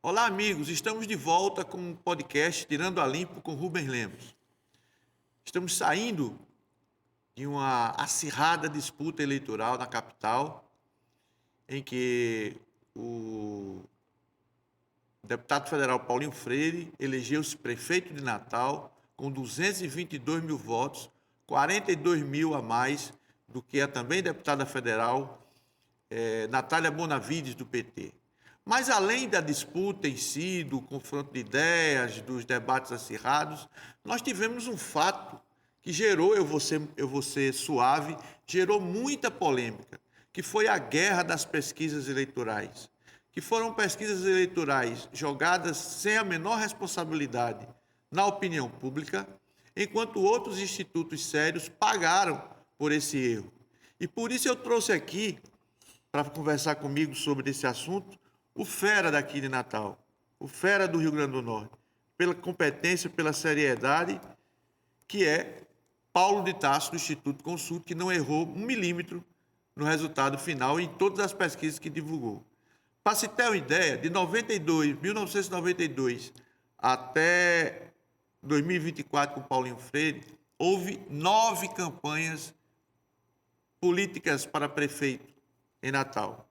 Olá, amigos. Estamos de volta com um podcast Tirando a Limpo com Rubens Lemos. Estamos saindo de uma acirrada disputa eleitoral na capital, em que o deputado federal Paulinho Freire elegeu-se prefeito de Natal com 222 mil votos, 42 mil a mais do que a também deputada federal Natália Bonavides, do PT. Mas, além da disputa em si, do confronto de ideias, dos debates acirrados, nós tivemos um fato que gerou, eu vou ser suave, gerou muita polêmica, que foi a guerra das pesquisas eleitorais, que foram pesquisas eleitorais jogadas sem a menor responsabilidade na opinião pública, enquanto outros institutos sérios pagaram por esse erro. E por isso eu trouxe aqui, para conversar comigo sobre esse assunto, o fera daqui de Natal, o fera do Rio Grande do Norte, pela competência, pela seriedade, que é Paulo de Tarso, do Instituto Consult, que não errou 1 milímetro no resultado final em todas as pesquisas que divulgou. Para se ter uma ideia, de 1992 até 2024 com Paulinho Freire, houve 9 campanhas políticas para prefeito em Natal.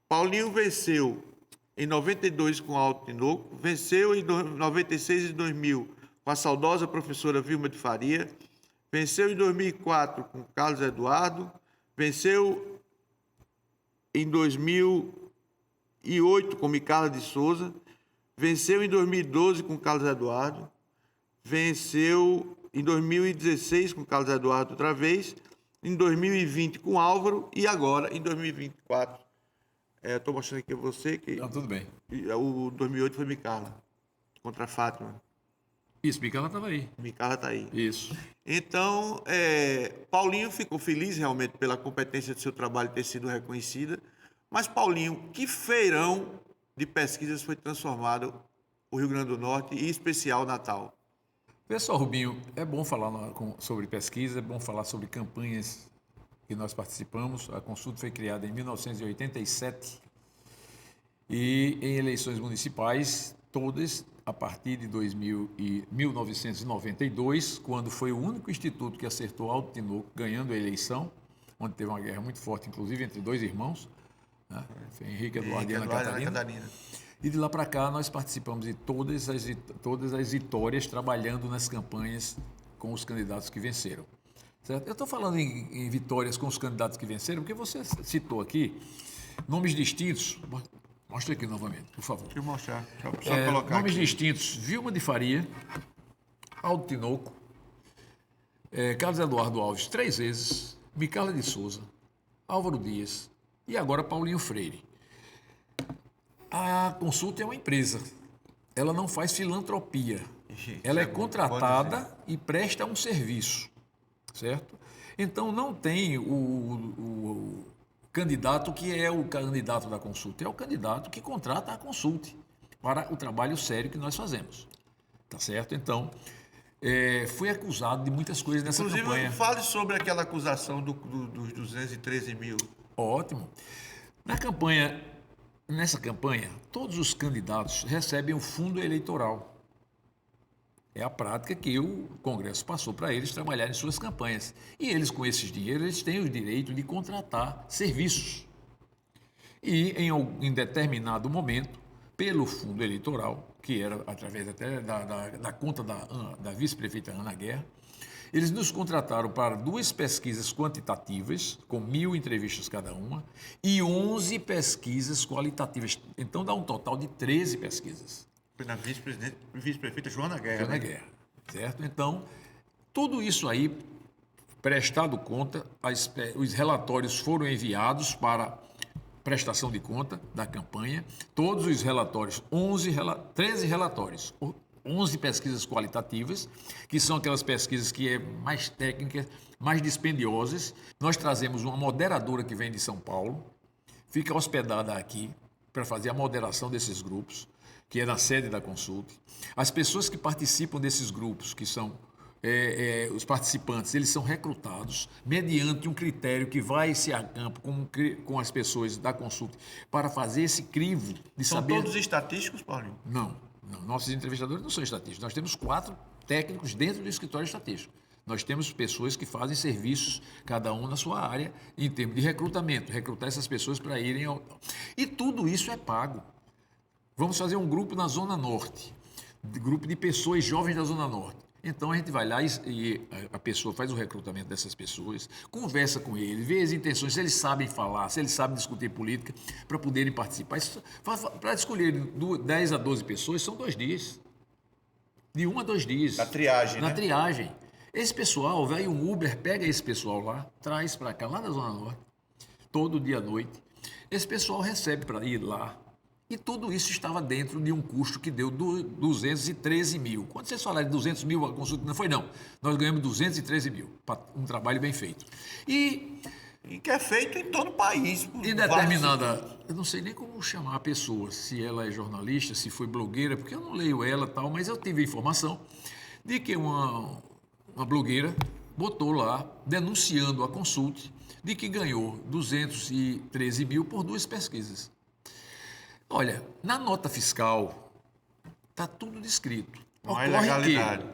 Paulinho venceu em 92 com Alto Tinoco, venceu em 96 e 2000 com a saudosa professora Vilma de Faria, venceu em 2004 com Carlos Eduardo, venceu em 2008 com Micarla de Souza, venceu em 2012 com Carlos Eduardo, venceu em 2016 com Carlos Eduardo outra vez, em 2020 com Álvaro e agora em 2024. Estou mostrando aqui a você que... Não, tudo bem. O 2008 foi Micarla, contra a Fátima. Isso, Micarla estava aí. Micarla está aí. Isso. Então, Paulinho ficou feliz realmente pela competência do seu trabalho ter sido reconhecida, mas, Paulinho, que feirão de pesquisas foi transformado o Rio Grande do Norte e, em especial, Natal? Pessoal, Rubinho, é bom falar sobre pesquisa, é bom falar sobre campanhas que nós participamos. A Consult foi criada em 1987 e em eleições municipais, todas a partir de 1992, quando foi o único instituto que acertou Alto Tinoco ganhando a eleição, onde teve uma guerra muito forte, inclusive entre dois irmãos, né? Foi Henrique Eduardo e Ana Catarina. E de lá para cá nós participamos de todas as vitórias, trabalhando nas campanhas com os candidatos que venceram. Certo? Eu estou falando em vitórias com os candidatos que venceram, porque você citou aqui nomes distintos. Mostra aqui novamente, por favor. Deixa eu mostrar. Só colocar nomes aqui. distintos: Vilma de Faria, Aldo Tinoco, Carlos Eduardo Alves 3 vezes, Micarla de Souza, Álvaro Dias e agora Paulinho Freire. A Consulta é uma empresa. Ela não faz filantropia. Ela é contratada e presta um serviço. Certo? Então, não tem o candidato que é o candidato da Consulta, é o candidato que contrata a Consulta para o trabalho sério que nós fazemos. Tá certo? Então, fui acusado de muitas coisas nessa campanha. Inclusive, fale sobre aquela acusação dos 213 mil. Ótimo. Nessa campanha, todos os candidatos recebem um fundo eleitoral. É a prática que o Congresso passou para eles trabalharem em suas campanhas. E eles, com esses dinheiros, eles têm o direito de contratar serviços. E, em determinado momento, pelo fundo eleitoral, que era através até da conta da vice-prefeita Ana Guerra, eles nos contrataram para 2 pesquisas quantitativas, com 1.000 entrevistas cada uma, e 11 pesquisas qualitativas. Então, dá um total de 13 pesquisas. Foi na vice-prefeita Joana Guerra. Joana Guerra, certo? Então, tudo isso aí, prestado conta, os relatórios foram enviados para prestação de conta da campanha. Todos os relatórios, 13 relatórios, 11 pesquisas qualitativas, que são aquelas pesquisas que é mais técnicas, mais dispendiosas. Nós trazemos uma moderadora que vem de São Paulo, fica hospedada aqui para fazer a moderação desses grupos, que é na sede da Consult. As pessoas que participam desses grupos, que são os participantes, eles são recrutados mediante um critério que vai-se a campo com as pessoas da consulta para fazer esse crivo de São saber... todos estatísticos, Paulinho? Não. Nossos entrevistadores não são estatísticos. Nós temos 4 técnicos dentro do escritório estatístico. Nós temos pessoas que fazem serviços, cada um na sua área, em termos de recrutamento, recrutar essas pessoas para irem ao... E tudo isso é pago. Vamos fazer um grupo na Zona Norte, grupo de pessoas jovens da Zona Norte. Então a gente vai lá e a pessoa faz o recrutamento dessas pessoas, conversa com eles, vê as intenções, se eles sabem falar, se eles sabem discutir política, para poderem participar. Para escolher 10 a 12 pessoas, são 2 dias. De 1 a 2 dias. Na triagem, Na né? triagem. Esse pessoal, vai um Uber, pega esse pessoal lá, traz para cá, lá da Zona Norte, todo dia à noite. Esse pessoal recebe para ir lá. E tudo isso estava dentro de um custo que deu 213 mil. Quando vocês falaram de 200 mil, a consulta não foi, não. Nós ganhamos 213 mil, um trabalho bem feito. E que é feito em todo o país. em determinada... Eu não sei nem como chamar a pessoa, se ela é jornalista, se foi blogueira, porque eu não leio ela e tal, mas eu tive a informação de que uma blogueira botou lá, denunciando a consulta, de que ganhou 213 mil por 2 pesquisas. Olha, na nota fiscal está tudo descrito.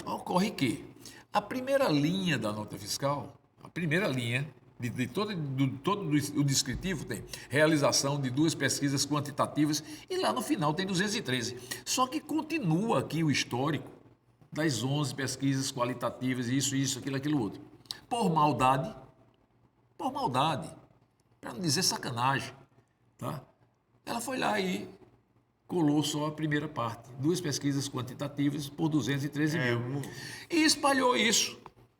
Ocorre que a primeira linha da nota fiscal, a primeira linha de todo o descritivo tem realização de 2 pesquisas quantitativas e lá no final tem 213. Só que continua aqui o histórico das 11 pesquisas qualitativas, isso, aquilo outro. Por maldade, para não dizer sacanagem, tá? Ela foi lá e colou só a primeira parte. 2 pesquisas quantitativas por 213 mil. E espalhou isso.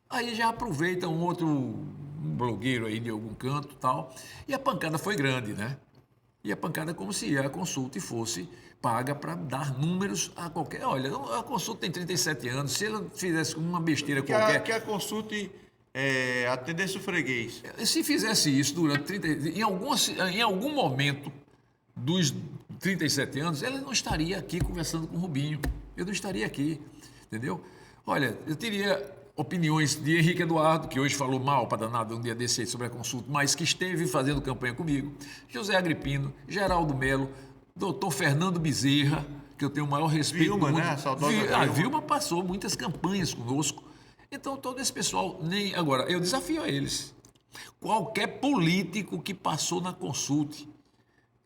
Aí já aproveita um outro blogueiro aí de algum canto e tal. E a pancada foi grande, né? E a pancada como se a consulta fosse paga para dar números a qualquer... Olha, a consulta tem 37 anos. Se ela fizesse uma besteira qualquer... Que a consulta atendesse o freguês. Se fizesse isso durante 30... Em algum momento dos 37 anos, ela não estaria aqui conversando com o Rubinho. Eu não estaria aqui, entendeu? Olha, eu teria opiniões de Henrique Eduardo, que hoje falou mal para danado um dia desse aí sobre a consulta, mas que esteve fazendo campanha comigo, José Agripino, Geraldo Melo, doutor Fernando Bezerra, que eu tenho o maior respeito. Vilma, né? A saudosa Vilma. Vilma passou muitas campanhas conosco. Então, todo esse pessoal, agora, eu desafio a eles. Qualquer político que passou na consulta,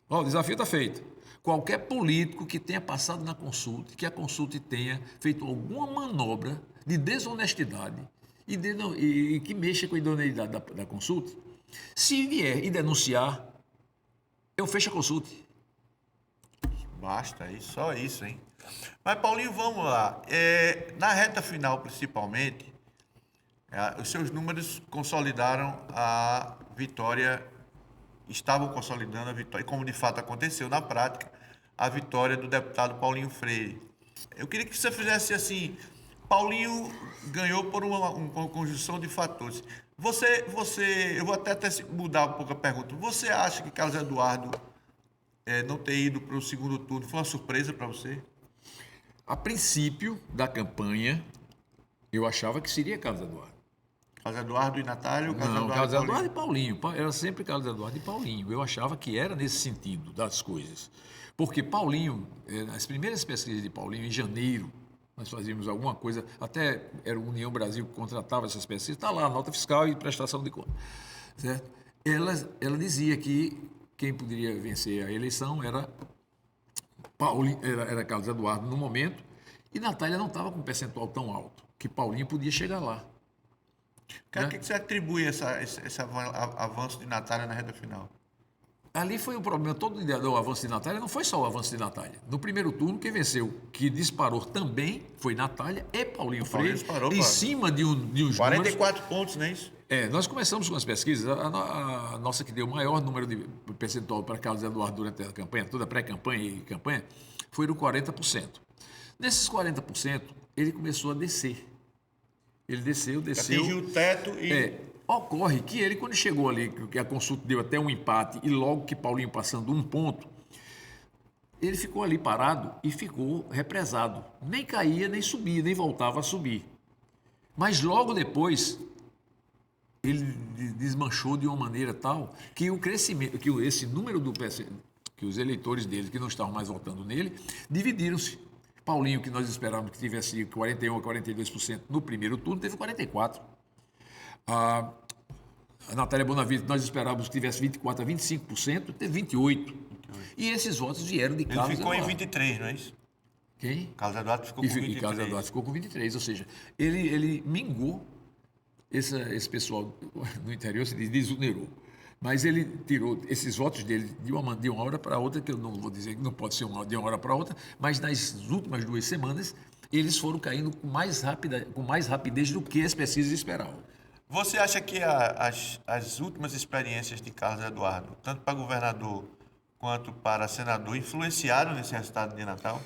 o desafio está feito. Qualquer político que tenha passado na consulta, que a consulta tenha feito alguma manobra de desonestidade e que mexa com a idoneidade da consulta, se vier e denunciar, eu fecho a consulta. Basta, só isso, hein? Mas, Paulinho, vamos lá. Na reta final, principalmente, os seus números consolidaram a vitória, estavam consolidando a vitória, e como de fato aconteceu na prática, a vitória do deputado Paulinho Freire. Eu queria que você fizesse assim, Paulinho ganhou por uma conjunção de fatores. Eu vou até mudar um pouco a pergunta. Você acha que Carlos Eduardo não ter ido para o segundo turno foi uma surpresa para você? A princípio da campanha, eu achava que seria Carlos Eduardo. Carlos Eduardo e Natália? Ou Carlos Eduardo e Paulinho. Era sempre Carlos Eduardo e Paulinho. Eu achava que era nesse sentido das coisas. Porque Paulinho, nas primeiras pesquisas de Paulinho, em janeiro, nós fazíamos alguma coisa, até era o União Brasil que contratava essas pesquisas, está lá, nota fiscal e prestação de conta. Certo? Ela dizia que quem poderia vencer a eleição era Carlos Eduardo no momento, e Natália não estava com um percentual tão alto, que Paulinho podia chegar lá. O que você atribui esse avanço de Natália na reta final? Ali foi o problema todo do avanço de Natália, não foi só o avanço de Natália. No primeiro turno, quem venceu, que disparou também, foi Natália e Paulinho Freire, em cima de uns 44 pontos, não é isso? Nós começamos com as pesquisas, a nossa que deu o maior número de percentual para Carlos Eduardo durante a campanha, toda a pré-campanha e campanha, foi no 40%. Nesses 40%, ele começou a descer. Ele desceu. Atingiu o teto e... Ocorre que ele, quando chegou ali, que a consulta deu até um empate, e logo que Paulinho passando 1 ponto, ele ficou ali parado e ficou represado. Nem caía, nem subia, nem voltava a subir. Mas logo depois, ele desmanchou de uma maneira tal que o crescimento, que esse número do PC, que os eleitores dele, que não estavam mais votando nele, dividiram-se. Paulinho, que nós esperávamos que tivesse 41% a 42% no primeiro turno, teve 44%. A Natália Bonavides, nós esperávamos que tivesse 24% a 25%, teve 28%. E esses votos vieram de Carlos Ele ficou Eduardo. em 23, não é isso? Quem? Carlos Eduardo ficou com 23. E Carlos Eduardo ficou com 23%. Ou seja, ele mingou esse pessoal no interior, se diz, desonerou. Mas ele tirou esses votos dele de uma hora para outra, que eu não vou dizer que não pode ser de uma hora para outra, mas nas últimas 2 semanas eles foram caindo com mais rapidez do que as pesquisas esperavam. Você acha que as últimas experiências de Carlos Eduardo, tanto para governador quanto para senador, influenciaram nesse resultado de Natal?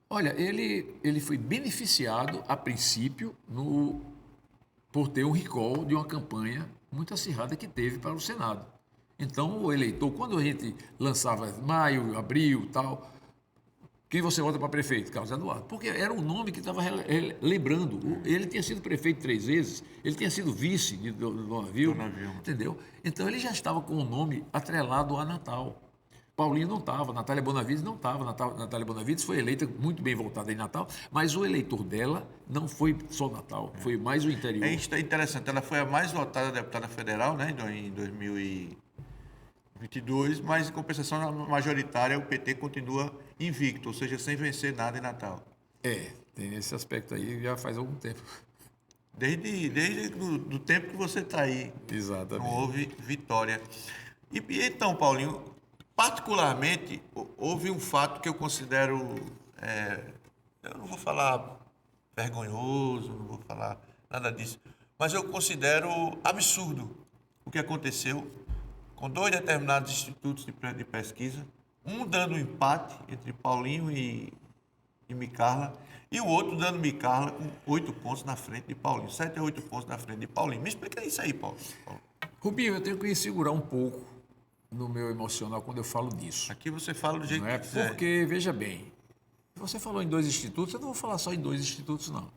Olha, ele foi beneficiado, a princípio, por ter um recall de uma campanha muito acirrada que teve para o Senado. Então, o eleitor, quando a gente lançava maio, abril, tal, quem você vota para prefeito? Carlos Eduardo. Porque era o nome que estava lembrando. Ele tinha sido prefeito 3 vezes, ele tinha sido vice de Dona Vilma, entendeu? Então, ele já estava com o nome atrelado a Natal. Paulinho não estava, Natália Bonavides não estava. Natália Bonavides foi eleita muito bem votada em Natal, mas o eleitor dela não foi só Natal, foi mais o interior. É interessante, ela foi a mais votada deputada federal, né, em 2022, mas em compensação na majoritária o PT continua invicto, ou seja, sem vencer nada em Natal. Tem esse aspecto aí já faz algum tempo. Desde do tempo que você está aí. Exatamente. Não houve vitória. E então, Paulinho, particularmente, houve um fato que eu considero, eu não vou falar vergonhoso, não vou falar nada disso, mas eu considero absurdo o que aconteceu com 2 determinados institutos de pesquisa, um dando um empate entre Paulinho e Micarla, e o outro dando Micarla com 8 pontos na frente de Paulinho, 7 a 8 pontos na frente de Paulinho. Me explica isso aí, Paulo. Rubinho, eu tenho que me segurar um pouco no meu emocional quando eu falo disso. Aqui você fala do jeito Não é? que quiser. Porque, veja bem, você falou em 2 institutos, eu não vou falar só em 2 institutos, não.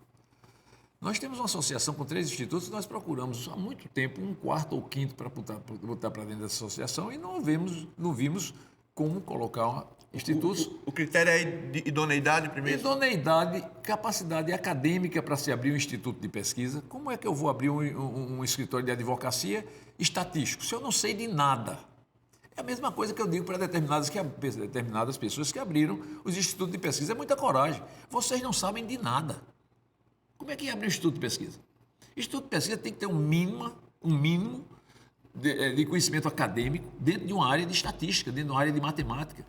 Nós temos uma associação com 3 institutos, nós procuramos há muito tempo um 4º ou 5º para botar para dentro dessa associação e não vimos como colocar institutos. O critério é de idoneidade primeiro? Idoneidade, capacidade acadêmica para se abrir um instituto de pesquisa. Como é que eu vou abrir um escritório de advocacia estatístico se eu não sei de nada? É a mesma coisa que eu digo para determinadas pessoas que abriram os institutos de pesquisa. É muita coragem. Vocês não sabem de nada. Como é que abre um instituto de pesquisa? Instituto de pesquisa tem que ter um mínimo de conhecimento acadêmico dentro de uma área de estatística, dentro de uma área de matemática.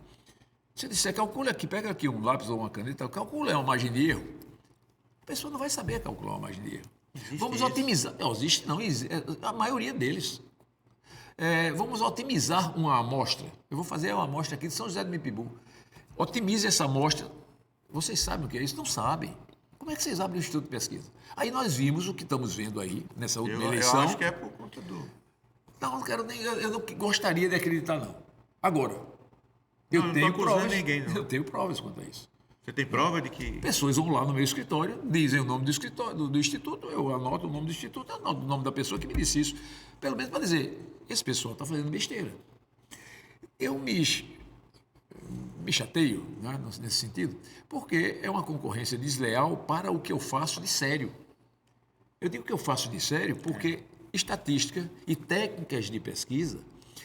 Se eu disser, calcula aqui, pega aqui um lápis ou uma caneta, calcula uma margem de erro. A pessoa não vai saber calcular uma margem de erro. Vamos otimizar. Não, existe não, a maioria deles. Vamos otimizar uma amostra. Eu vou fazer uma amostra aqui de São José do Mipibu. Otimize essa amostra. Vocês sabem o que é isso? Não sabem. Como é que vocês abrem o Instituto de Pesquisa? Aí nós vimos o que estamos vendo aí, nessa última eleição. Eu acho que é por conta do... Não, eu não gostaria de acreditar, não. Agora, eu tenho provas. Eu tenho provas quanto a isso. Você tem prova de que... Pessoas vão lá no meu escritório, dizem o nome do instituto, eu anoto o nome do instituto, anoto o nome da pessoa que me disse isso. Pelo menos para dizer, esse pessoal está fazendo besteira. Eu me chateio, né, nesse sentido, porque é uma concorrência desleal para o que eu faço de sério. Eu digo que eu faço de sério porque estatística e técnicas de pesquisa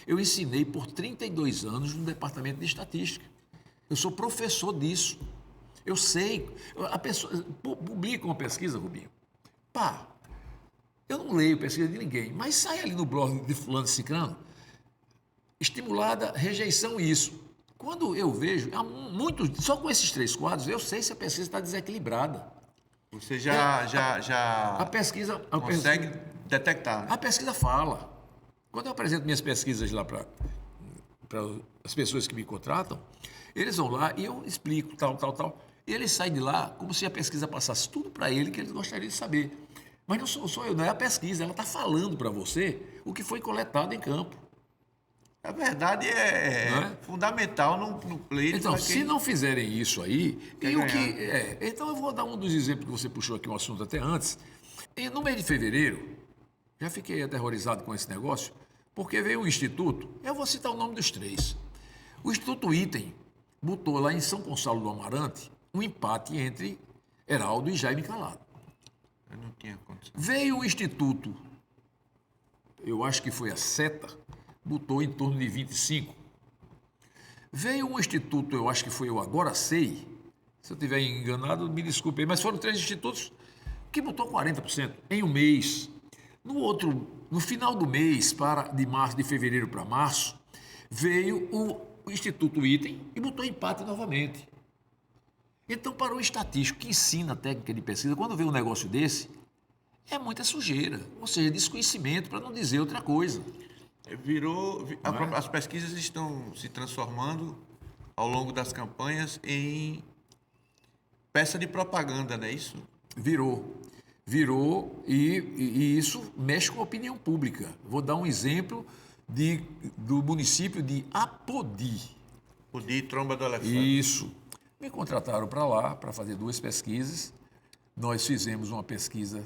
eu ensinei por 32 anos no departamento de estatística. Eu sou professor disso. Eu sei. A pessoa publica uma pesquisa, Rubinho. Eu não leio pesquisa de ninguém, mas sai ali no blog de fulano e ciclano, estimulada, rejeição isso. Quando eu vejo, só com esses 3 quadros, eu sei se a pesquisa está desequilibrada. Você já consegue detectar. Né? A pesquisa fala. Quando eu apresento minhas pesquisas lá para as pessoas que me contratam, eles vão lá e eu explico tal. E eles saem de lá como se a pesquisa passasse tudo para ele que eles gostariam de saber. Mas não sou eu, não é a pesquisa. Ela está falando para você o que foi coletado em campo. A verdade é fundamental no pleito. Então, se não fizerem isso aí, então eu vou dar um dos exemplos que você puxou aqui, um assunto até antes. E no mês de fevereiro, já fiquei aterrorizado com esse negócio, porque veio um instituto, eu vou citar o nome dos três. O Instituto Item botou lá em São Gonçalo do Amarante um empate entre Heraldo e Jaime Calado. Eu não tinha condição. Veio o Instituto, eu acho que foi a Seta, botou em torno de 25. Veio um instituto, eu acho que foi o Agora Sei, se eu estiver enganado, me desculpe, mas foram 3 institutos que botou 40% em um mês. No final do mês, de fevereiro para março, veio o Instituto Item e botou empate novamente. Então, para o estatístico que ensina a técnica de pesquisa, quando vê um negócio desse, é muita sujeira, ou seja, desconhecimento, para não dizer outra coisa. As pesquisas estão se transformando ao longo das campanhas em peça de propaganda, não é isso? Virou e isso mexe com a opinião pública. Vou dar um exemplo do município de Apodi. Apodi, Tromba do Elefante. Isso. Me contrataram para lá para fazer 2 pesquisas. Nós fizemos uma pesquisa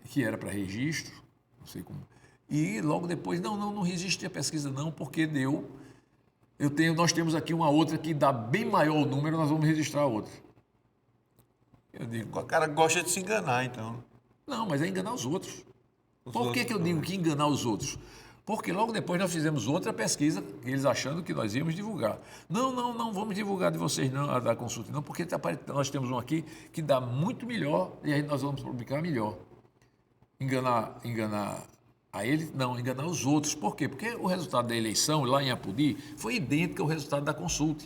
que era para registro, não sei como. E logo depois, não resiste a pesquisa não, porque nós temos aqui uma outra que dá bem maior o número, nós vamos registrar a outra. Eu digo, O cara gosta de se enganar, então. não, mas é enganar os outros. Por que eu digo que enganar os outros? Porque logo depois nós fizemos outra pesquisa, eles achando que nós íamos divulgar. Não vamos divulgar de vocês não, a da consulta, não, porque nós temos um aqui que dá muito melhor e aí nós vamos publicar melhor. Enganar a ele, não, enganar os outros. Por quê? Porque o resultado da eleição lá em Apodi foi idêntico ao resultado da consulta.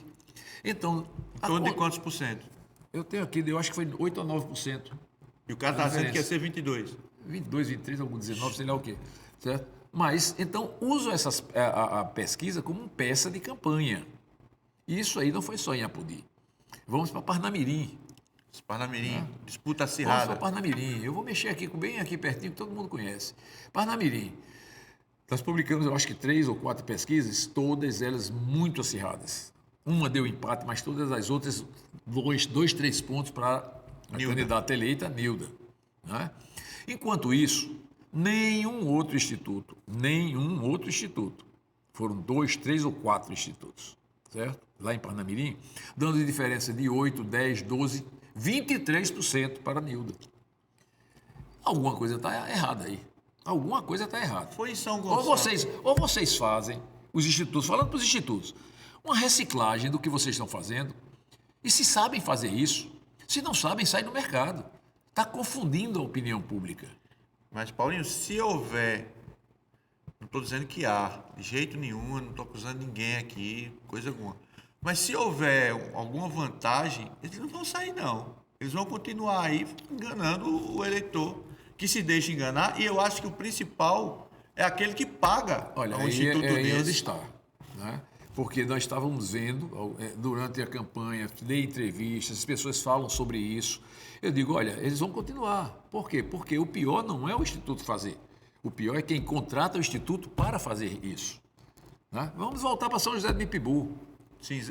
Então, Em torno de quantos por cento? eu tenho aqui, eu acho que foi 8 ou 9%. E o cara está dizendo que ia ser 22. 22, 23, algum 19, sei lá o quê. Certo? Mas, então, uso a pesquisa como uma peça de campanha. E isso aí não foi só em Apodi. Vamos para Parnamirim. Parnamirim, disputa Vamos acirrada. para Parnamirim. Eu vou mexer aqui, bem aqui pertinho, que todo mundo conhece. Parnamirim. Nós publicamos, eu acho que 3 ou 4 pesquisas, todas elas muito acirradas. Uma deu empate, mas todas as outras, 2, 3 pontos para a candidata eleita, Nilda. Né? Enquanto isso, nenhum outro instituto, foram 2, 3 ou 4 institutos, certo? Lá em Parnamirim, dando diferença de 8, 10, 12, 23% para a Nilda. Alguma coisa está errada aí. Alguma coisa está errada. Foi em São Gonçalo. Ou vocês fazem, os institutos, falando para os institutos, uma reciclagem do que vocês estão fazendo. E se sabem fazer isso, se não sabem, sai do mercado. Está confundindo a opinião pública. Mas, Paulinho, se houver, não estou dizendo que há, de jeito nenhum, eu não estou acusando ninguém aqui, coisa alguma. Mas se houver alguma vantagem, eles não vão sair, não. Eles vão continuar aí enganando o eleitor que se deixa enganar. E eu acho que o principal é aquele que paga ao instituto aí onde desse. está, né? Porque nós estávamos vendo, durante a campanha, dei entrevistas, as pessoas falam sobre isso. Eu digo, olha, eles vão continuar. Por quê? Porque o pior não é o Instituto fazer. O pior é quem contrata o Instituto para fazer isso. Né? Vamos voltar para São José do Mipibu. Sim,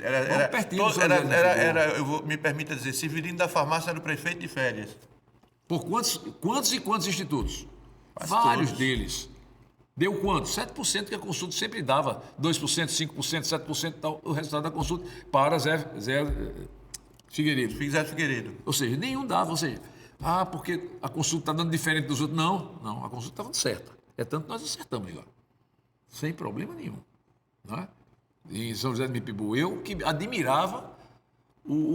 me permita dizer, Severino da Farmácia era o prefeito de férias. Por quantos e quantos institutos? Quase Vários todos. deles. Deu quanto? 7% que a consulta sempre dava. 2%, 5%, 7%, tal, o resultado da consulta para Zé Figueiredo. Zé Figueiredo. Ou seja, nenhum dava. Ou seja, porque a consulta está dando diferente dos outros. Não, a consulta estava certa. É tanto que nós acertamos lá. Sem problema nenhum. Não é? Em São José do Mipibu, eu que admirava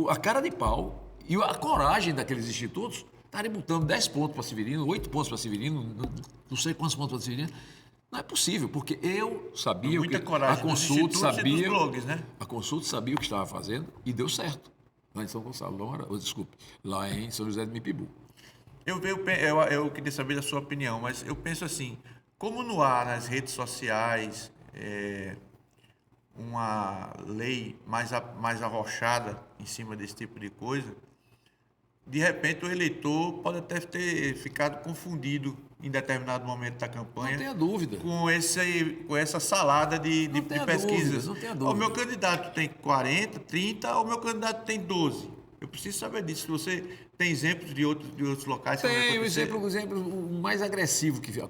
a cara de pau e a coragem daqueles institutos estarem botando 10 pontos para Severino, 8 pontos para Severino, não sei quantos pontos para Severino. Não é possível, porque eu sabia Muita que coragem a consulta dos institutos sabia, e dos blogs, né? a consulta sabia o que estava fazendo e deu certo. Lá em São Gonçalo, lá em São José do Mipibu. Eu queria saber da sua opinião, mas eu penso assim, como não há nas redes sociais uma lei mais arrochada em cima desse tipo de coisa, de repente o eleitor pode até ter ficado confundido em determinado momento da campanha. Não tenha dúvida. Com essa salada de pesquisas. Não tenha dúvida. O meu candidato tem 40, 30, o meu candidato tem 12. preciso saber disso. Você tem exemplos de outros locais que Tem o aconteceram? exemplo o mais agressivo que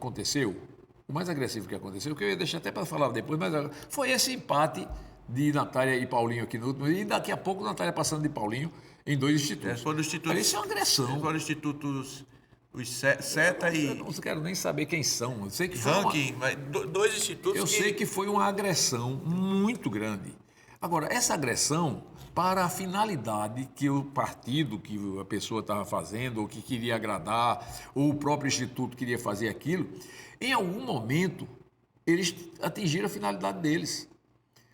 aconteceu, que eu ia deixar até para falar depois, mas foi esse empate de Natália e Paulinho aqui no último, e daqui a pouco Natália passando de Paulinho em 2 institutos. Foram institutos. Isso é uma agressão. Foram institutos, os SETA Eu e não quero nem saber quem são. Eu sei que foi uma, Ranking, mas 2 institutos eu sei que foi uma agressão muito grande. Agora, essa agressão, para a finalidade que o partido, que a pessoa estava fazendo, ou que queria agradar, ou o próprio instituto queria fazer aquilo, em algum momento eles atingiram a finalidade deles.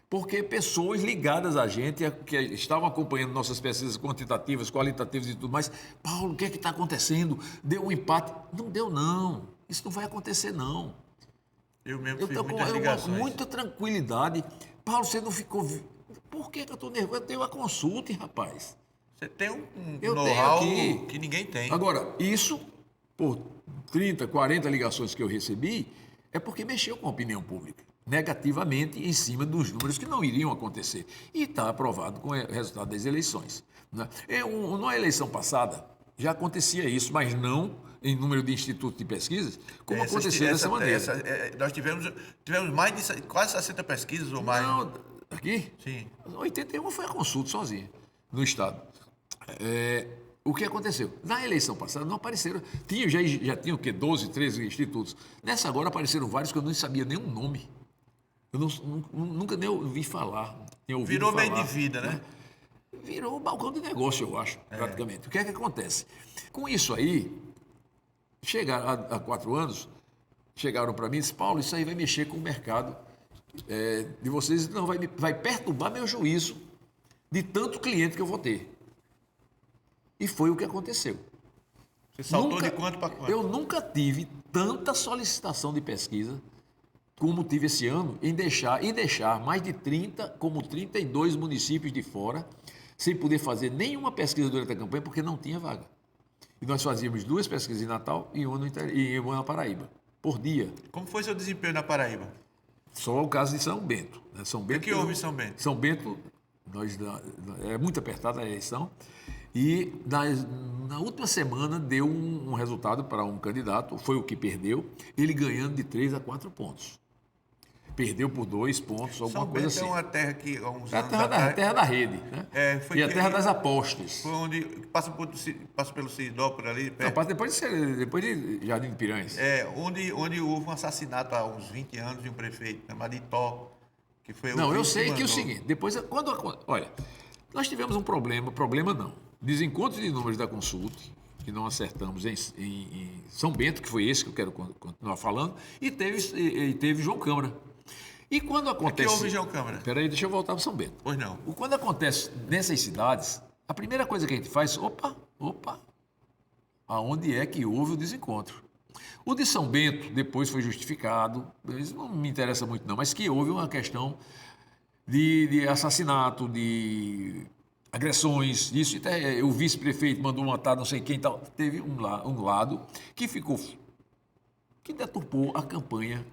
Porque pessoas ligadas a gente, que estavam acompanhando nossas pesquisas quantitativas, qualitativas e tudo mais, Paulo, o que é que está acontecendo? Deu um empate? Não deu, não. Isso não vai acontecer, não. Eu mesmo Eu fiz estou com muitas ligações. muita tranquilidade. Paulo, você não ficou... Por que eu estou nervoso? Eu tenho a consulta, rapaz. Você tem um Eu know-how tenho aqui. que ninguém tem. Agora, isso, por 30, 40 ligações que eu recebi, é porque mexeu com a opinião pública, negativamente em cima dos números que não iriam acontecer. E está aprovado com o resultado das eleições. Né? Na eleição passada, já acontecia isso, mas não em número de institutos de pesquisas, como aconteceu dessa maneira. Nós tivemos mais de quase 60 pesquisas ou mais. Não, aqui? Sim. 81 foi a consulta sozinha, no Estado. O que aconteceu? Na eleição passada não apareceram. Já tinha o quê? 12, 13 institutos. Nessa agora apareceram vários que eu não sabia nem o nome. Eu nunca nem ouvi falar. Virou meio de vida, né? Virou um balcão de negócio, eu acho, praticamente. O que é que acontece? Com isso aí, chegaram há 4 anos, chegaram para mim e disseram, Paulo, isso aí vai mexer com o mercado de vocês, não, vai perturbar meu juízo de tanto cliente que eu vou ter. E foi o que aconteceu. Você saltou de quanto para quanto? Eu nunca tive tanta solicitação de pesquisa como tive esse ano em deixar mais de 30, como 32 municípios de fora, sem poder fazer nenhuma pesquisa durante a campanha, porque não tinha vaga. E nós fazíamos 2 pesquisas em Natal e uma na Paraíba, por dia. Como foi seu desempenho na Paraíba? Só o caso de São Bento. Né? São Bento, O que houve em São Bento? São Bento, é muito apertada a eleição, e na última semana deu um resultado para um candidato, foi o que perdeu, ele ganhando de 3 a 4 pontos. Perdeu por 2 pontos, alguma coisa assim. São Bento é uma terra que há uns É a anos terra, atrás... a terra da rede, né? E a terra das apostas. Foi onde passa pelo Siridó, por ali, Não, perto. passa depois de Jardim de Piranhas. Onde houve um assassinato há uns 20 anos de um prefeito chamado Itó, que foi Não, o eu vice sei que é o mandou. seguinte, olha, nós tivemos um problema não, desencontro de números da consulta, que não acertamos em São Bento, que foi esse que eu quero continuar falando, e teve João Câmara. E quando acontece... Aqui houve João Câmara. Peraí, deixa eu voltar para São Bento. Pois não. Quando acontece nessas cidades, a primeira coisa que a gente faz, aonde é que houve o desencontro? O de São Bento depois foi justificado, isso não me interessa muito não, mas que houve uma questão de assassinato, de agressões, isso até o vice-prefeito mandou matar não sei quem e tal. Teve um lado que deturpou a campanha,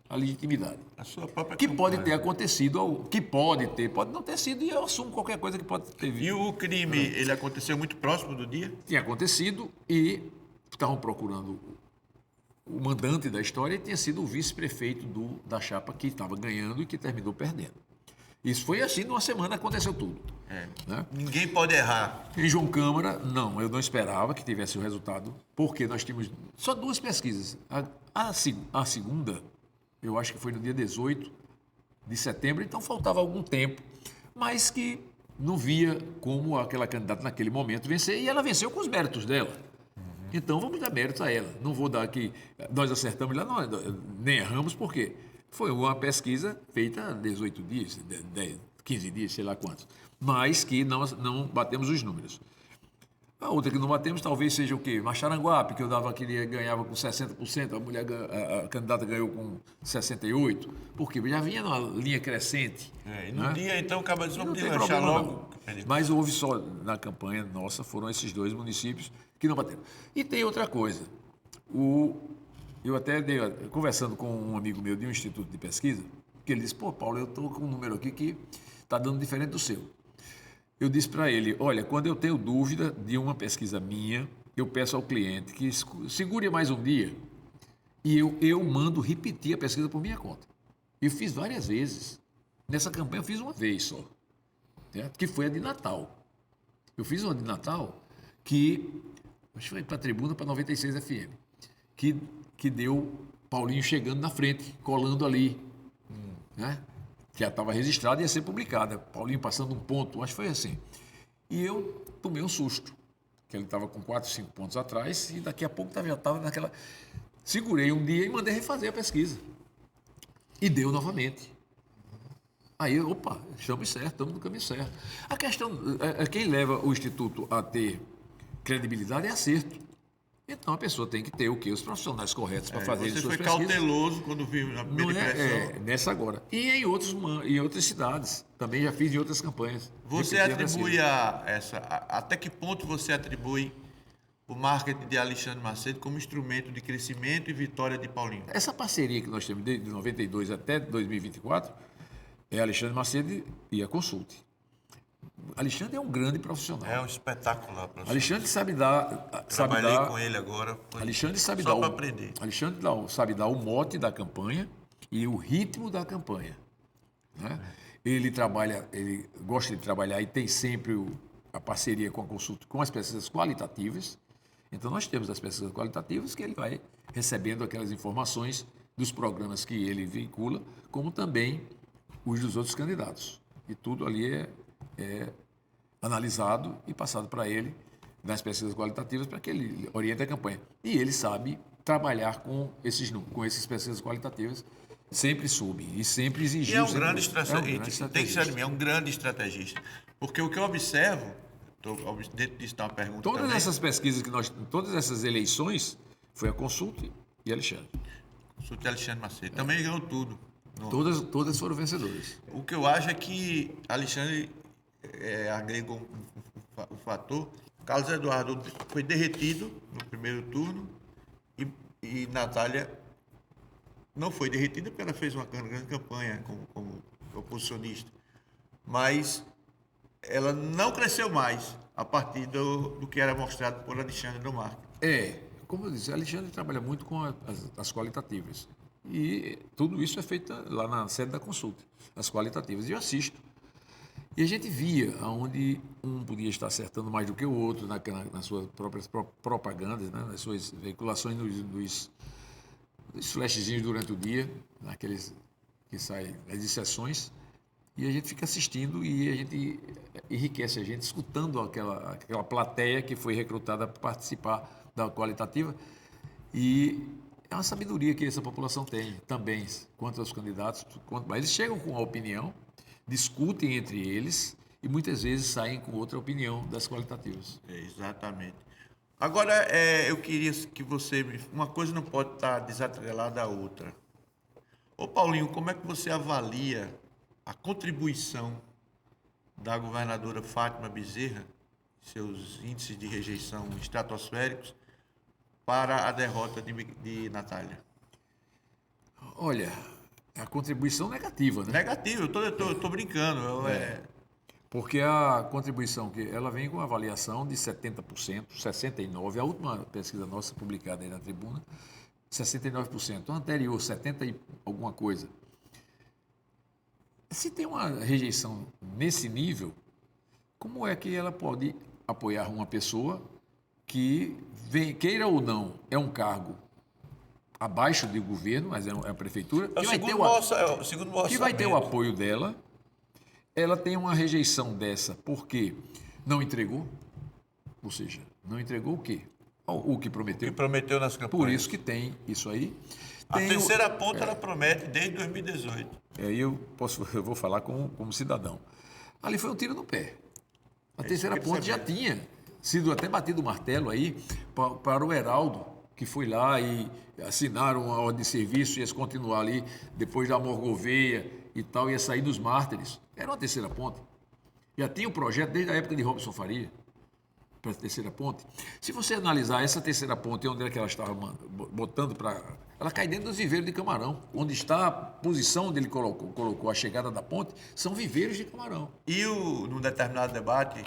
a legitimidade. A sua própria Que pode campanha. ter acontecido, pode não ter sido, e eu assumo qualquer coisa que pode ter vindo. E o crime, ele aconteceu muito próximo do dia? Tinha acontecido e estavam procurando o mandante da história e tinha sido o vice-prefeito da chapa que estava ganhando e que terminou perdendo. Isso foi assim, numa semana aconteceu tudo. Né? Ninguém pode errar. Em João Câmara, não, eu não esperava que tivesse o resultado, porque nós tínhamos só 2 pesquisas. A segunda, eu acho que foi no dia 18 de setembro, então faltava algum tempo, mas que não via como aquela candidata naquele momento vencer, e ela venceu com os méritos dela. Então vamos dar méritos a ela. Não vou dar aqui, nós acertamos lá, nem erramos, porque foi uma pesquisa feita há 18 dias, 10, 15 dias, sei lá quantos, mas que não batemos os números. A outra que não batemos talvez seja o quê? Macharanguape, que eu ganhava com 60%, a candidata ganhou com 68%, porque já vinha numa linha crescente. E no dia, então, acaba de Não tem lanchar problema, logo. não. Mas houve só, na campanha nossa, foram esses 2 municípios que não bateram. E tem outra coisa. Eu até conversando com um amigo meu de um instituto de pesquisa, que ele disse, Paulo, eu estou com um número aqui que está dando diferente do seu. eu disse para ele, olha, quando eu tenho dúvida de uma pesquisa minha, eu peço ao cliente que segure mais um dia e eu mando repetir a pesquisa por minha conta. Eu fiz várias vezes. Nessa campanha eu fiz uma vez só, né? Que foi a de Natal. Eu fiz uma de Natal que, acho que foi para a Tribuna, para 96 FM, que deu Paulinho chegando na frente, colando ali, né? Que já estava registrada e ia ser publicada. Paulinho passando um ponto, acho que foi assim. E eu tomei um susto, que ele estava com 4, 5 pontos atrás e daqui a pouco já estava naquela... Segurei um dia e mandei refazer a pesquisa. E deu novamente. Aí, opa, estamos certos, estamos no caminho certo. A questão, quem leva o Instituto a ter credibilidade é acerto. Então a pessoa tem que ter o quê? Os profissionais corretos para fazer Você suas foi pesquisas. cauteloso quando viu na primeira impressão. Nessa agora. E em outras cidades. Também já fiz em outras campanhas. Você atribui até que ponto você atribui o marketing de Alexandre Macedo como instrumento de crescimento e vitória de Paulinho? Essa parceria que nós temos desde 92 até 2024 é Alexandre Macedo e a Consulte. Alexandre é um grande profissional. É um espetacular profissional. Alexandre sabe dar... Trabalhei com ele agora. Alexandre sabe só dar para aprender. Alexandre sabe dar o mote da campanha e o ritmo da campanha, né? Ele gosta de trabalhar e tem sempre a parceria com a Consulta, com as pesquisas qualitativas. Então nós temos as pesquisas qualitativas que ele vai recebendo aquelas informações dos programas que ele vincula, como também os dos outros candidatos. E tudo ali é analisado e passado para ele nas pesquisas qualitativas para que ele oriente a campanha. E ele sabe trabalhar com essas pesquisas qualitativas, sempre soube e sempre exigiu. E é um grande estrategista. Tem que ser admitido, é um grande estrategista. Porque o que eu observo, dentro disso está uma pergunta todas também. essas pesquisas todas essas eleições, foi a Consulta e Alexandre. Consulta e Alexandre Macedo. Também ganhou tudo. Todas foram vencedoras. O que eu acho é que Alexandre agregou um fator. Carlos Eduardo foi derretido no primeiro turno e Natália não foi derretida porque ela fez uma grande campanha como oposicionista. Mas ela não cresceu mais a partir do que era mostrado por Alexandre no marketing. Como eu disse, Alexandre trabalha muito com as qualitativas. E tudo isso é feito lá na sede da Consulta, as qualitativas. E eu assisto. E a gente via onde um podia estar acertando mais do que o outro nas suas próprias propagandas, né? Nas suas veiculações nos flashzinhos durante o dia, naqueles que saem as sessões. E a gente fica assistindo e a gente enriquece a gente escutando aquela plateia que foi recrutada para participar da qualitativa. E é uma sabedoria que essa população tem também, quanto aos candidatos. Mas eles chegam com a opinião, discutem entre eles e muitas vezes saem com outra opinião das qualitativas. Exatamente. Agora, eu queria que você... Uma coisa não pode estar desatrelada à outra. Ô Paulinho, como é que você avalia a contribuição da governadora Fátima Bezerra, seus índices de rejeição estratosféricos, para a derrota de Natália? Olha, a contribuição negativa, né? Negativa, eu tô brincando. Porque a contribuição, que ela vem com uma avaliação de 70%, 69%, a última pesquisa nossa publicada aí na Tribuna, 69%, a anterior, 70% e alguma coisa. Se tem uma rejeição nesse nível, como é que ela pode apoiar uma pessoa que, queira ou não, é um cargo abaixo do governo, mas é a prefeitura, que vai ter o apoio dela? Ela tem uma rejeição dessa porque não entregou, ou seja, não entregou o quê? O que prometeu. O que prometeu nas campanhas. Por isso que tem isso aí. A terceira ponta ela promete desde 2018. Aí eu vou falar como cidadão. Ali foi um tiro no pé. A terceira ponte já tinha sido até batido o martelo aí para o Heraldo, que foi lá e assinaram uma ordem de serviço e ia continuar ali depois da Amor Gouveia e tal, ia sair dos Mártires. Era uma terceira ponte. Já tinha o projeto desde a época de Robson Faria. para a terceira ponte. Se você analisar essa terceira ponte, onde é que ela estava botando para... Ela cai dentro dos viveiros de camarão. Onde está a posição onde ele colocou a chegada da ponte, são viveiros de camarão. E num determinado debate,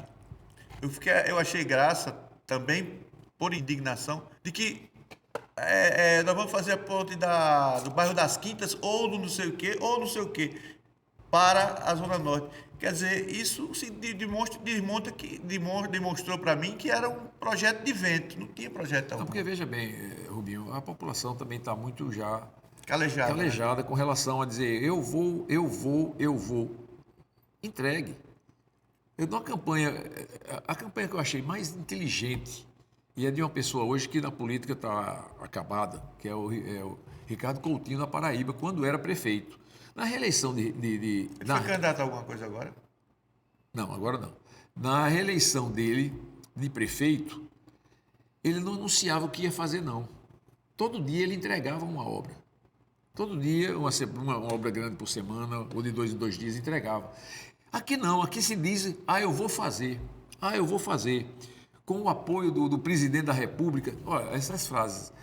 eu achei graça, também por indignação, de que nós vamos fazer a ponte do bairro das Quintas, ou do não sei o quê, para a Zona Norte. Quer dizer, isso se demonstrou para mim que era um projeto de vento, não tinha projeto algum. Não, porque veja bem, Rubinho, a população também está muito já calejada, né? Com relação a dizer eu vou. Entregue. Eu dou a campanha que eu achei mais inteligente, e é de uma pessoa hoje que na política está acabada, que é o Ricardo Coutinho, na Paraíba, quando era prefeito. Na reeleição Ele foi candidato a alguma coisa agora? Não, agora não. Na reeleição dele, de prefeito, ele não anunciava o que ia fazer, não. Todo dia ele entregava uma obra. Todo dia, uma obra grande por semana, ou de 2 em 2 dias, entregava. Aqui não, aqui se diz, eu vou fazer. Eu vou fazer. Com o apoio do presidente da República. Olha, essas frases.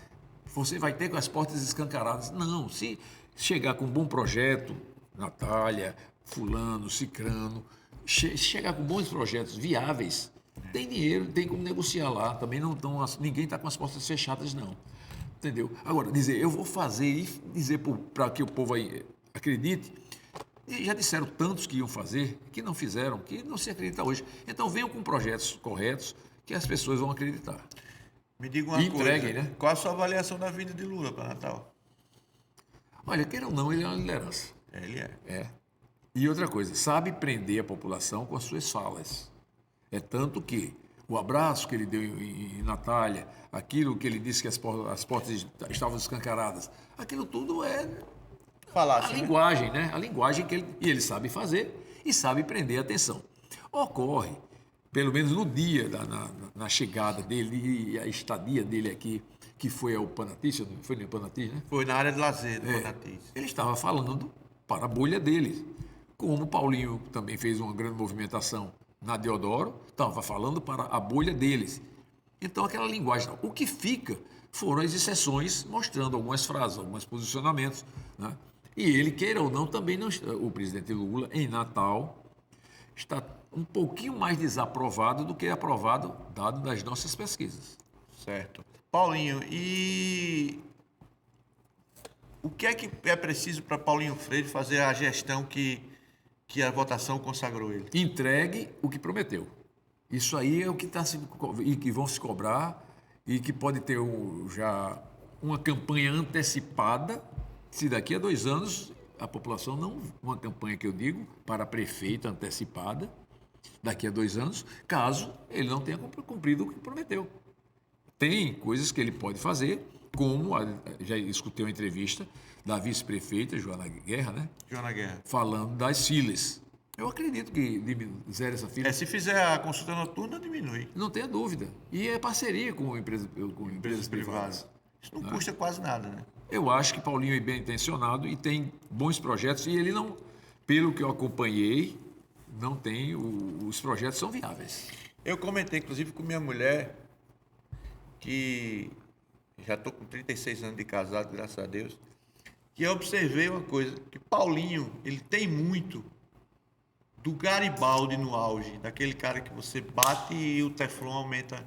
Você vai ter com as portas escancaradas. Não, se chegar com um bom projeto, Natália, fulano, cicrano, chegar com bons projetos viáveis, tem dinheiro, tem como negociar lá. Também ninguém está com as portas fechadas, não. Entendeu? Agora, dizer, eu vou fazer e dizer para que o povo aí acredite, e já disseram tantos que iam fazer, que não fizeram, que não se acredita hoje. Então venham com projetos corretos que as pessoas vão acreditar. Me diga uma entreguem, coisa, né? Qual a sua avaliação da vinda de Lula para Natal? Olha, queira ou não, ele é uma liderança. Ele é. É. E outra coisa, sabe prender a população com as suas falas. É tanto que o abraço que ele deu em Natália, aquilo que ele disse que as portas estavam escancaradas, aquilo tudo é Falácia, linguagem, né? A linguagem que ele sabe fazer e sabe prender a atenção. Ocorre, pelo menos no dia, na chegada dele e a estadia dele aqui, que foi ao Panatis, foi no Panatis, né? Foi na área de lazer do Panatis. Ele estava falando para a bolha dele. Como o Paulinho também fez uma grande movimentação na Deodoro, estava falando para a bolha deles. Então, aquela linguagem. O que fica foram as exceções mostrando algumas frases, alguns posicionamentos. Né? E ele, queira ou não, também não, o presidente Lula, em Natal, está um pouquinho mais desaprovado do que aprovado, dado das nossas pesquisas. Certo. Paulinho, e o que é preciso para Paulinho Freire fazer a gestão que a votação consagrou ele? Entregue o que prometeu. Isso aí é o que e que vão se cobrar e que pode ter já uma campanha antecipada, se daqui a 2 anos a população não... Uma campanha que eu digo para prefeito antecipada, daqui a 2 anos, caso ele não tenha cumprido o que prometeu. Tem coisas que ele pode fazer, como já escutei uma entrevista da vice-prefeita, Joana Guerra, né? Joana Guerra. Falando das filas. Eu acredito que zera essa fila. Se fizer a consulta noturna, diminui. Não tenha dúvida. E é parceria com empresas privadas. Isso não custa quase nada, né? Eu acho que Paulinho é bem intencionado e tem bons projetos. E ele não, pelo que eu acompanhei, não tem... Os projetos são viáveis. Eu comentei, inclusive, com minha mulher, que já estou com 36 anos de casado, graças a Deus, que eu observei uma coisa, que Paulinho, ele tem muito do Garibaldi no auge, daquele cara que você bate e o teflon aumenta.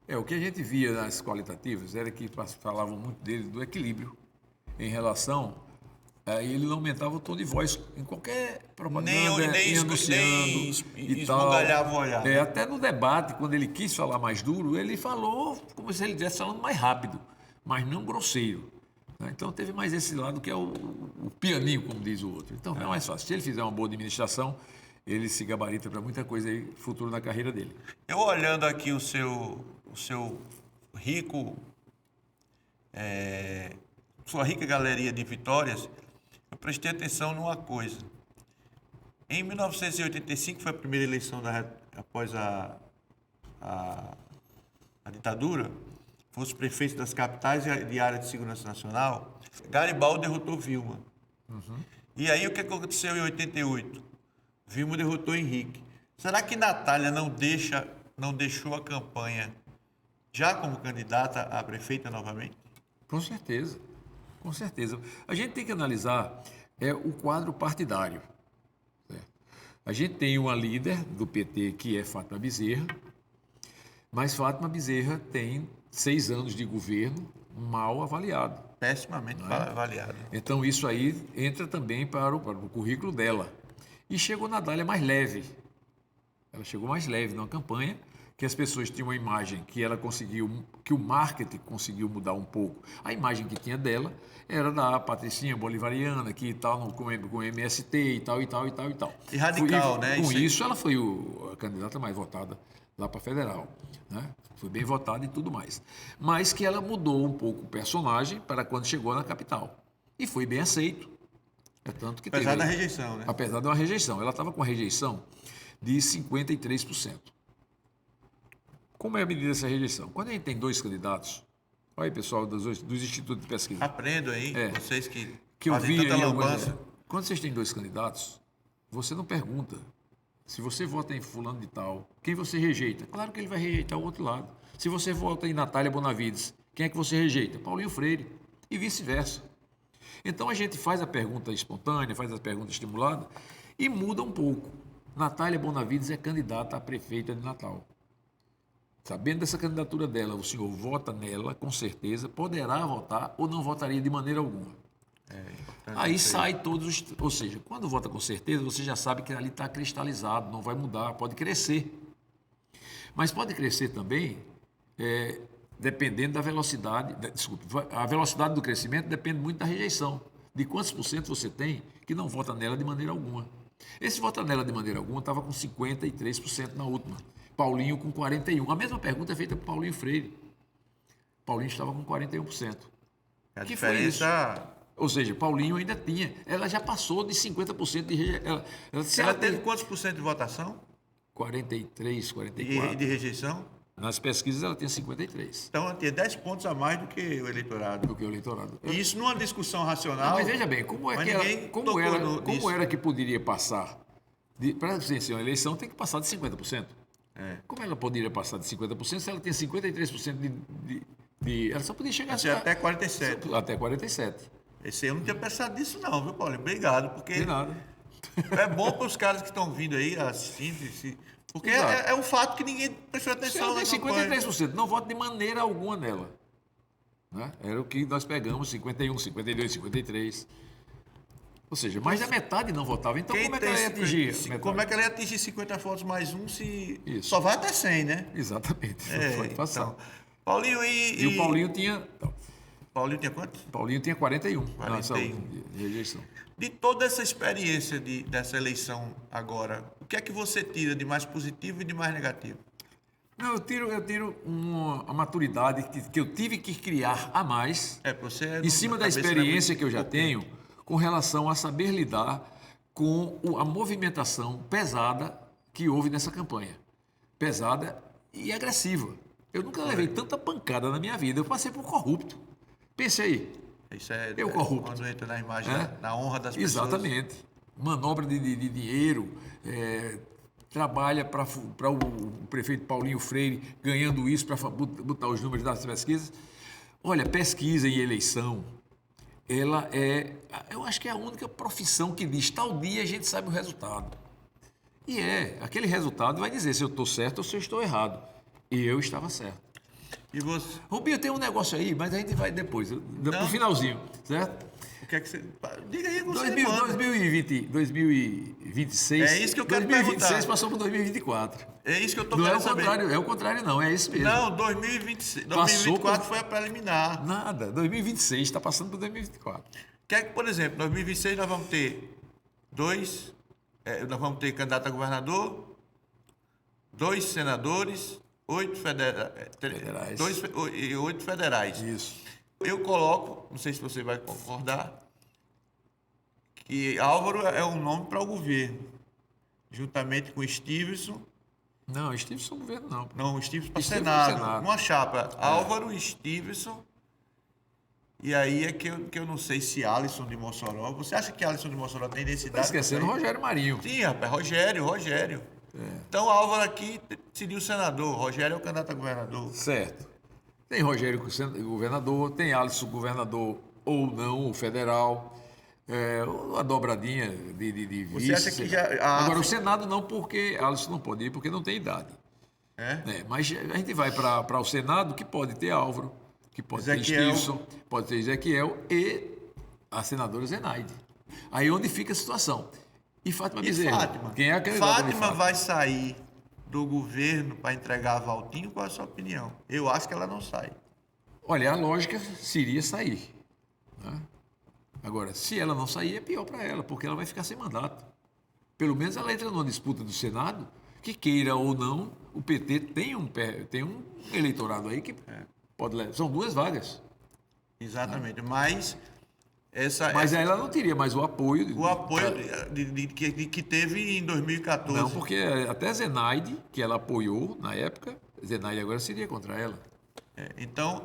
O que a gente via nas qualitativas era que falavam muito dele do equilíbrio em relação... ele não aumentava o tom de voz em qualquer propaganda, nem anunciando e tal. O olhar. Até no debate, quando ele quis falar mais duro, ele falou como se ele estivesse falando mais rápido, mas não grosseiro. Então teve mais esse lado que é o pianinho, como diz o outro. Então é mais fácil. Se ele fizer uma boa administração, ele se gabarita para muita coisa aí, futuro na carreira dele. Eu olhando aqui o seu rico, sua rica galeria de vitórias, eu prestei atenção numa coisa. Em 1985, foi a primeira eleição após a ditadura, foram os prefeitos das capitais e de área de segurança nacional, Garibaldi derrotou Vilma. Uhum. E aí o que aconteceu em 88? Vilma derrotou Henrique. Será que Natália não deixa não deixou a campanha já como candidata a prefeita novamente? Com certeza, com certeza. A gente tem que analisar o quadro partidário. Certo? A gente tem uma líder do PT que é Fátima Bezerra, mas Fátima Bezerra tem 6 anos de governo mal avaliado. Pessimamente avaliado. Então isso aí entra também para o currículo dela. E chegou Nadália mais leve. Ela chegou mais leve na campanha, que as pessoas tinham uma imagem que ela conseguiu, que o marketing conseguiu mudar um pouco. A imagem que tinha dela era da patricinha bolivariana, que tal com MST e tal, e tal, e tal, e tal. E radical, né? Com isso ela foi a candidata mais votada lá para federal, né? Foi bem votada e tudo mais. Mas que ela mudou um pouco o personagem para quando chegou na capital. E foi bem aceito. É tanto que apesar da rejeição, né? Apesar de uma rejeição. Ela estava com a rejeição de 53%. Como é a medida dessa rejeição? Quando a gente tem 2 candidatos, olha aí, pessoal dos institutos de pesquisa. Aprendo aí, vocês que eu fazem vi tanta aí lambança. Quando vocês têm 2 candidatos, você não pergunta se você vota em fulano de tal, quem você rejeita. Claro que ele vai rejeitar o outro lado. Se você vota em Natália Bonavides, quem é que você rejeita? Paulinho Freire. E vice-versa. Então a gente faz a pergunta espontânea, faz a pergunta estimulada e muda um pouco. Natália Bonavides é candidata a prefeita de Natal. Sabendo dessa candidatura dela, o senhor vota nela, com certeza, poderá votar ou não votaria de maneira alguma. Aí sai todos os... Ou seja, quando vota com certeza, você já sabe que ali está cristalizado, não vai mudar, pode crescer. Mas pode crescer também, dependendo da velocidade... a velocidade do crescimento depende muito da rejeição. De quantos por cento você tem que não vota nela de maneira alguma. Esse vota nela de maneira alguma estava com 53% na última. Paulinho com 41%. A mesma pergunta é feita para Paulinho Freire. Paulinho estava com 41%. A diferença... Ou seja, Paulinho ainda tinha. Ela já passou de 50% de rejeição. Ela teve quantos por cento de votação? 43, 44. E de rejeição? Nas pesquisas ela tinha 53. Então ela tinha 10 pontos a mais do que o eleitorado. E isso numa discussão racional. Não, mas veja bem, como era que poderia passar? Para vencer uma eleição tem que passar de 50%. Como ela poderia passar de 50% se ela tem 53% de... Ela só podia chegar até 47%. Até 47%. Esse eu não tinha pensado nisso não, viu, Paulo? Obrigado, porque... De nada. É bom para os caras que estão vindo aí assistindo, porque é um fato que ninguém prestou atenção na campanha. 53%, não voto de maneira alguma nela. Né? Era o que nós pegamos, 51, 52, 53. Ou seja, mais da metade não votava. Então, como é que ela ia atingir? Como é que ela ia atingir 50 votos mais um se Isso. Só vai até 100, né? Exatamente. Pode passar. Então, Paulinho e o Paulinho tinha... Paulinho tinha quanto? Paulinho tinha 41. 41. De rejeição. De toda essa experiência dessa eleição agora, o que é que você tira de mais positivo e de mais negativo? Não, eu tiro uma maturidade que eu tive que criar a mais, em cima da experiência que eu já tenho, com relação a saber lidar com a movimentação pesada que houve nessa campanha. Pesada e agressiva. Eu nunca levei tanta pancada na minha vida. Eu passei por corrupto. Pense aí. Isso é corrupto. Quando entra na imagem, na honra das pessoas. Exatamente. Manobra de dinheiro, trabalha para o prefeito Paulinho Freire ganhando isso para botar os números das pesquisas. Olha, pesquisa e eleição, ela eu acho que é a única profissão que diz, tal dia a gente sabe o resultado. E aquele resultado vai dizer se eu estou certo ou se eu estou errado. E eu estava certo. E você? Rubinho, tem um negócio aí, mas a gente vai depois, no finalzinho, certo? O que é que você... Diga aí, você 2026... É isso que eu quero 2026 perguntar. passou para 2024. É isso que eu estou querendo saber. É o contrário, não. É isso mesmo. Não, 2024 foi a preliminar. Nada. 2026 está passando para 2024. Que é que, por exemplo, 2026 nós vamos ter nós vamos ter candidato a governador, 2 senadores, 8 federais. 8 federais. Isso. Eu coloco, não sei se você vai concordar, que Álvaro é um nome para o governo, juntamente com Stevenson. Não, Stevenson governo não. Não, Stevenson para Senado. Uma chapa, Álvaro e Stevenson. E aí é que eu não sei se Alisson de Mossoró. Você acha que Alisson de Mossoró tem densidade? Está esquecendo Rogério Marinho. Sim, rapaz, Rogério. Então, Álvaro aqui seria o senador, Rogério é o candidato a governador. Certo. Tem Rogério governador, tem Alisson governador ou não, o federal, a dobradinha de Você vice. acha que já... Agora, o Senado não, porque Alisson não pode ir, porque não tem idade. Mas a gente vai para o Senado, que pode ter Álvaro, que pode ter Stevenson, pode ter Ezequiel e a senadora Zenaide. Aí onde fica a situação. E Fátima Bezerra. Fátima? Quem é a candidata de Fátima vai sair do governo para entregar a Valtinho? Qual é a sua opinião? Eu acho que ela não sai. Olha, a lógica seria sair. Né? Agora, se ela não sair, é pior para ela, porque ela vai ficar sem mandato. Pelo menos ela entra numa disputa do Senado, que queira ou não, o PT tem um eleitorado aí que pode levar. São 2 vagas. Exatamente, mas... Mas ela não teria mais o apoio. O apoio que teve em 2014. Não, porque até Zenaide, que ela apoiou na época, Zenaide agora seria contra ela. Então,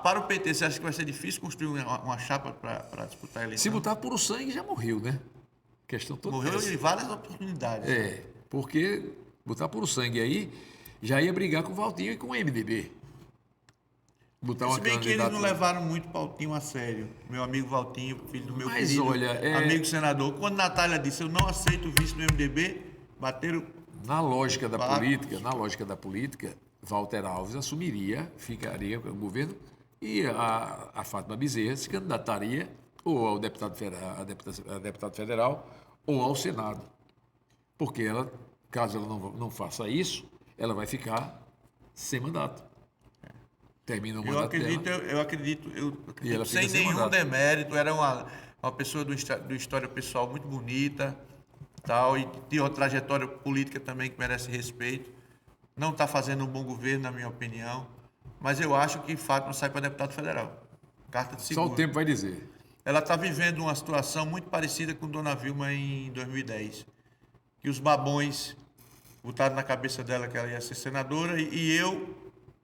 para o PT, você acha que vai ser difícil construir uma chapa para disputar a eleição? Se botar puro sangue, já morreu, né? Questão toda. Morreu em várias oportunidades. Porque botar puro sangue aí, já ia brigar com o Valtinho e com o MDB. Se bem que eles não levaram muito o Valtinho a sério. Meu amigo Valtinho, filho do meu querido amigo senador. Quando Natália disse, eu não aceito o vice do MDB, bateram... Na lógica da política, Walter Alves assumiria, ficaria com o governo e a Fátima Bezerra se candidataria ou ao deputado federal ou ao Senado. Porque ela, caso ela não faça isso, ela vai ficar sem mandato. Termina o mandato dela. Eu acredito sem nenhum demérito, era uma pessoa do história pessoal muito bonita, tal, e tinha uma trajetória política também que merece respeito. Não está fazendo um bom governo, na minha opinião, mas eu acho que Fátima sai para deputado federal. Carta de seguro. Só o tempo vai dizer. Ela está vivendo uma situação muito parecida com Dona Vilma em 2010, que os babões botaram na cabeça dela que ela ia ser senadora e eu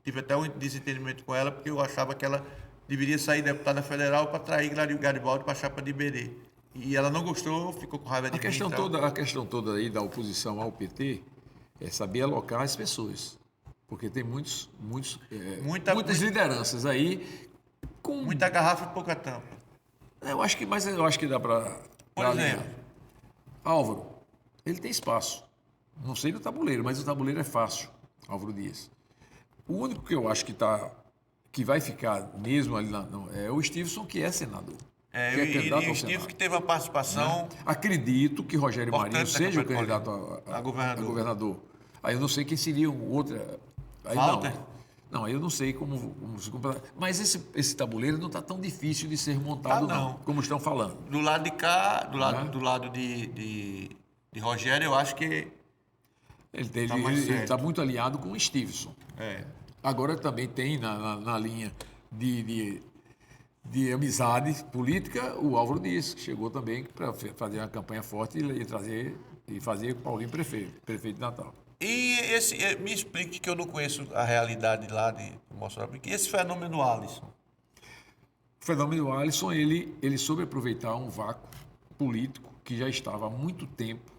tive até um desentendimento com ela, porque eu achava que ela deveria sair deputada federal para atrair Garibaldi para a chapa de Iberê. E ela não gostou, ficou com raiva de mim. A questão toda aí da oposição ao PT é saber alocar as pessoas. Porque tem muitas lideranças aí com... Muita garrafa e pouca tampa. Eu acho que dá para... Por exemplo? Álvaro, ele tem espaço. Não sei no tabuleiro, mas o tabuleiro é fácil, Álvaro Dias. O único que eu acho que vai ficar mesmo ali é o Stevenson, que é senador. E o Stevenson que teve uma participação... Acredito que Rogério Marinho seja o candidato a governador. Aí eu não sei quem seria o outro... Walter? Não, aí eu não sei como se comprar. Mas esse tabuleiro não está tão difícil de ser montado, não, como estão falando. Do lado de cá, do lado de Rogério, eu acho que... Ele está muito alinhado com o Stevenson. Agora também tem na linha de amizade política o Álvaro Dias, que chegou também para fazer uma campanha forte e fazer Paulinho prefeito de Natal. E me explique, que eu não conheço a realidade lá de Mossoró, que esse fenômeno do Alisson. O fenômeno do Alisson, ele soube aproveitar um vácuo político que já estava há muito tempo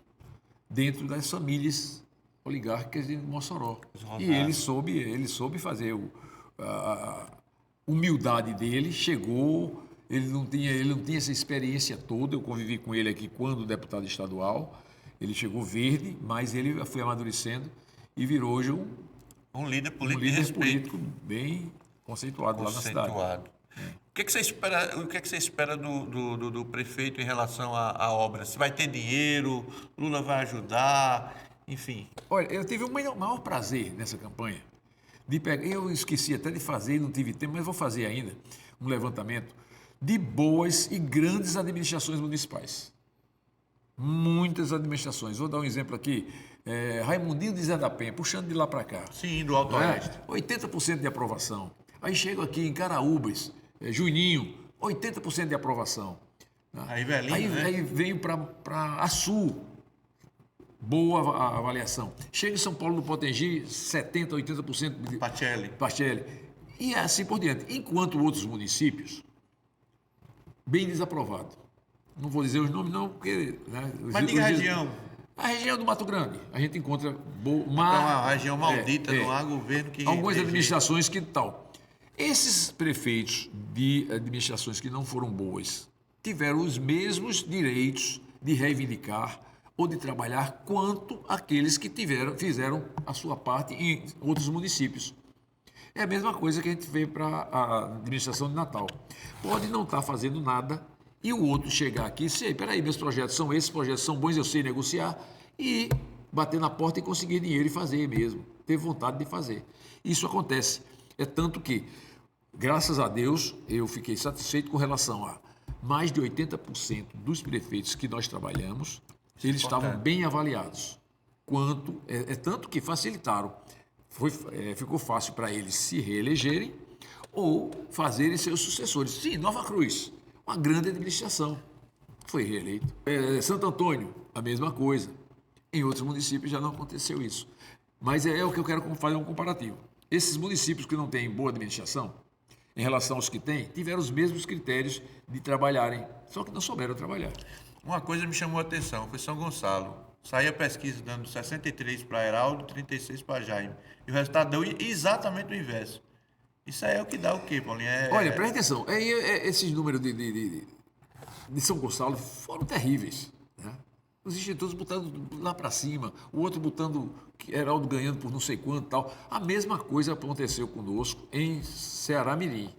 dentro das famílias oligárquicas de Mossoró. E ele soube fazer a humildade dele, chegou, ele não tinha essa experiência toda, eu convivi com ele aqui quando deputado estadual, ele chegou verde, mas ele foi amadurecendo e virou hoje um líder político bem conceituado lá na cidade. O que você espera do prefeito em relação à obra? Se vai ter dinheiro, Lula vai ajudar, enfim. Olha, eu tive o maior prazer nessa campanha de pegar. Eu esqueci até de fazer, não tive tempo, mas vou fazer ainda um levantamento de boas e grandes administrações municipais. Muitas administrações. Vou dar um exemplo aqui. Raimundinho de Zé da Penha, puxando de lá para cá. Sim, do Alto Oeste. 80% de aprovação. Aí chego aqui em Caraúbas, Juninho, 80% de aprovação. Aí venho para Açu, boa avaliação. Chego em São Paulo, no Potengi, 70%, 80% de Pacelli. E assim por diante. Enquanto outros municípios, bem desaprovado. Não vou dizer os nomes, não, porque... Mas diga a região. A região do Mato Grande, a gente encontra Então, a região maldita, não há governo que... algumas administrações que tal. Esses prefeitos de administrações que não foram boas tiveram os mesmos direitos de reivindicar ou de trabalhar quanto aqueles que fizeram a sua parte em outros municípios. É a mesma coisa que a gente vê para a administração de Natal. Pode não estar fazendo nada e o outro chegar aqui e dizer, peraí, meus projetos são esses, projetos são bons, eu sei negociar, e bater na porta e conseguir dinheiro e fazer mesmo, ter vontade de fazer. Isso acontece. É tanto que, graças a Deus, eu fiquei satisfeito com relação a mais de 80% dos prefeitos que nós trabalhamos, eles estavam bem avaliados. Tanto que facilitaram. Ficou fácil para eles se reelegerem ou fazerem seus sucessores. Sim, Nova Cruz, uma grande administração, foi reeleito. Santo Antônio, a mesma coisa. Em outros municípios já não aconteceu isso. Mas é o que eu quero fazer um comparativo. Esses municípios que não têm boa administração, em relação aos que têm, tiveram os mesmos critérios de trabalharem, só que não souberam trabalhar. Uma coisa me chamou a atenção, foi São Gonçalo. Saiu a pesquisa dando 63 para Heraldo, 36 para Jaime. E o resultado deu exatamente o inverso. Isso aí é o que dá o quê, Paulinho? Olha, presta atenção. Esses números de São Gonçalo foram terríveis. Né? Os institutos botando lá para cima, o outro botando Heraldo ganhando por não sei quanto e tal. A mesma coisa aconteceu conosco em Ceará-Mirim.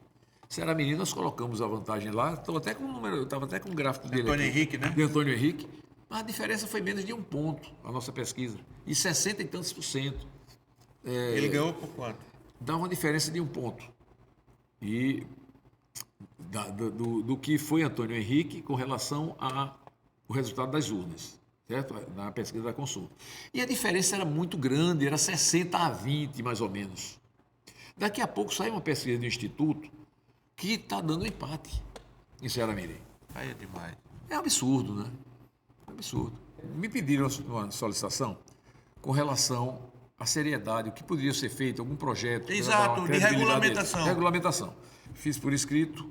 Ceará-Mirim, nós colocamos a vantagem lá. Estava até com um número, estava até com um gráfico dele Antônio aqui, Henrique, né? de Antônio Henrique. Mas a diferença foi menos de 1 ponto, a nossa pesquisa. E 60 e tantos por cento. Ele ganhou por quanto? Dá uma diferença de 1 ponto. E do que foi Antônio Henrique com relação ao resultado das urnas, certo? Na pesquisa da Consulta. E a diferença era muito grande, era 60 a 20, mais ou menos. Daqui a pouco sai uma pesquisa do Instituto que está dando empate em Ceará-Mirim. Aí é demais. É um absurdo, né? É um absurdo. Me pediram uma solicitação com relação à seriedade, o que poderia ser feito, algum projeto. Exato, de regulamentação. Regulamentação. Fiz por escrito,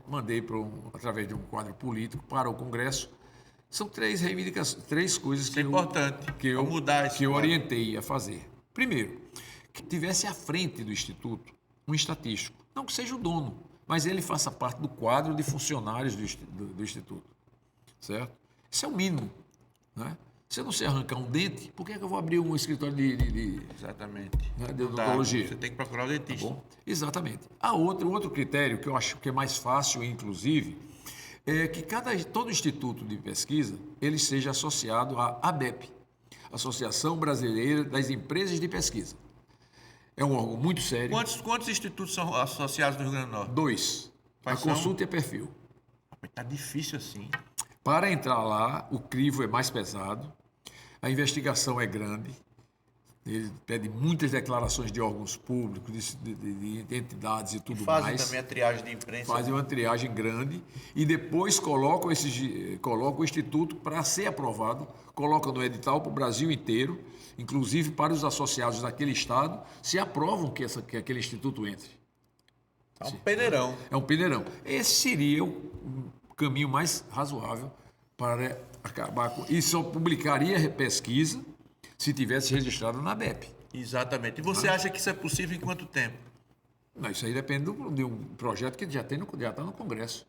mandei através de um quadro político para o Congresso. São 3 reivindicações, 3 coisas Isso é importante, que eu mudar esse que eu quadro. orientei a fazer. Primeiro, que tivesse à frente do Instituto um estatístico. Não que seja o dono, mas ele faça parte do quadro de funcionários do Instituto. Certo? Isso é o mínimo. Né? Se eu não sei arrancar um dente, por que eu vou abrir um escritório Exatamente. de odontologia? Você tem que procurar o dentista. Tá bom? Exatamente. Outro critério que eu acho que é mais fácil, inclusive, é que todo instituto de pesquisa ele seja associado à ABEP, Associação Brasileira das Empresas de Pesquisa. É um órgão muito sério. Quantos institutos são associados no Rio Grande do Norte? 2. A Consulta e a Perfil. Está difícil assim. Para entrar lá, o crivo é mais pesado, a investigação é grande, ele pede muitas declarações de órgãos públicos, de entidades e tudo mais. Fazem também a triagem de imprensa. Fazem uma triagem grande e depois colocam o Instituto para ser aprovado, colocam no edital para o Brasil inteiro, inclusive para os associados daquele estado, se aprovam que aquele Instituto entre. É um peneirão. É um peneirão. Esse seria o caminho mais razoável para acabar com... E só publicaria pesquisa se tivesse registrado na ABEP. Exatamente. E você acha que isso é possível em quanto tempo? Não, isso aí depende de um projeto que já está no Congresso.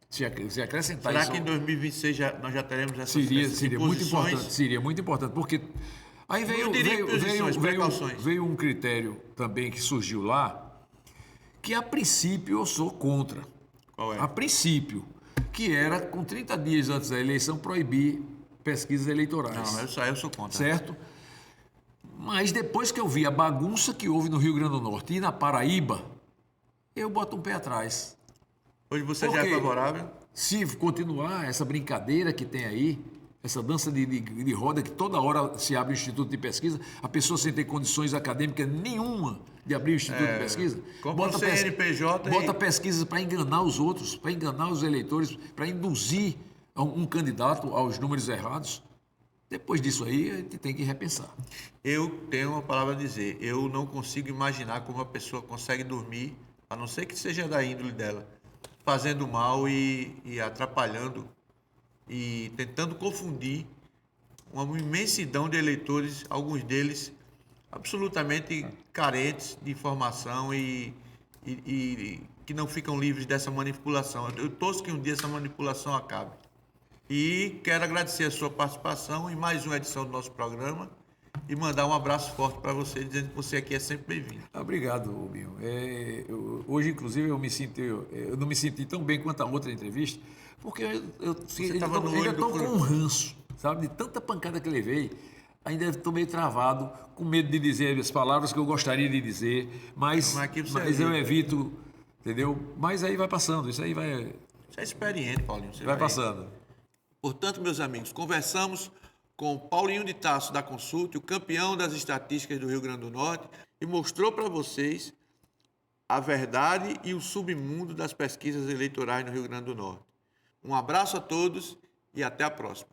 Se acrescentar Será isso... que em 2026 essas seria disposições? muito importante. Seria muito importante, porque aí veio um critério também que surgiu lá, que a princípio eu sou contra. Qual é? A princípio, que era, com 30 dias antes da eleição, proibir pesquisas eleitorais. Não, eu sou contra. Certo? Mas depois que eu vi a bagunça que houve no Rio Grande do Norte e na Paraíba, eu boto um pé atrás. Hoje você já é favorável? Se continuar essa brincadeira que tem aí, essa dança de roda que toda hora se abre o Instituto de Pesquisa, a pessoa sem ter condições acadêmicas nenhuma de abrir o Instituto de Pesquisa, bota pesquisas para enganar os outros, para enganar os eleitores, para induzir um candidato aos números errados. Depois disso aí, a gente tem que repensar. Eu tenho uma palavra a dizer. Eu não consigo imaginar como uma pessoa consegue dormir, a não ser que seja da índole dela, fazendo mal e atrapalhando e tentando confundir uma imensidão de eleitores, alguns deles absolutamente carentes de informação e que não ficam livres dessa manipulação. Eu torço que um dia essa manipulação acabe. E quero agradecer a sua participação em mais uma edição do nosso programa e mandar um abraço forte para você, dizendo que você aqui é sempre bem-vindo. Obrigado, Binho. Hoje, inclusive, eu não me senti tão bem quanto a outra entrevista, porque eu ainda estou com um ranço, sabe? De tanta pancada que levei, ainda estou meio travado, com medo de dizer as palavras que eu gostaria de dizer, mas eu evito, entendeu? Mas aí vai passando, isso aí vai... Você é experiente, Paulinho. Vai passando. Portanto, meus amigos, conversamos com Paulinho de Tarso da Consult, o campeão das estatísticas do Rio Grande do Norte, e mostrou para vocês a verdade e o submundo das pesquisas eleitorais no Rio Grande do Norte. Um abraço a todos e até a próxima.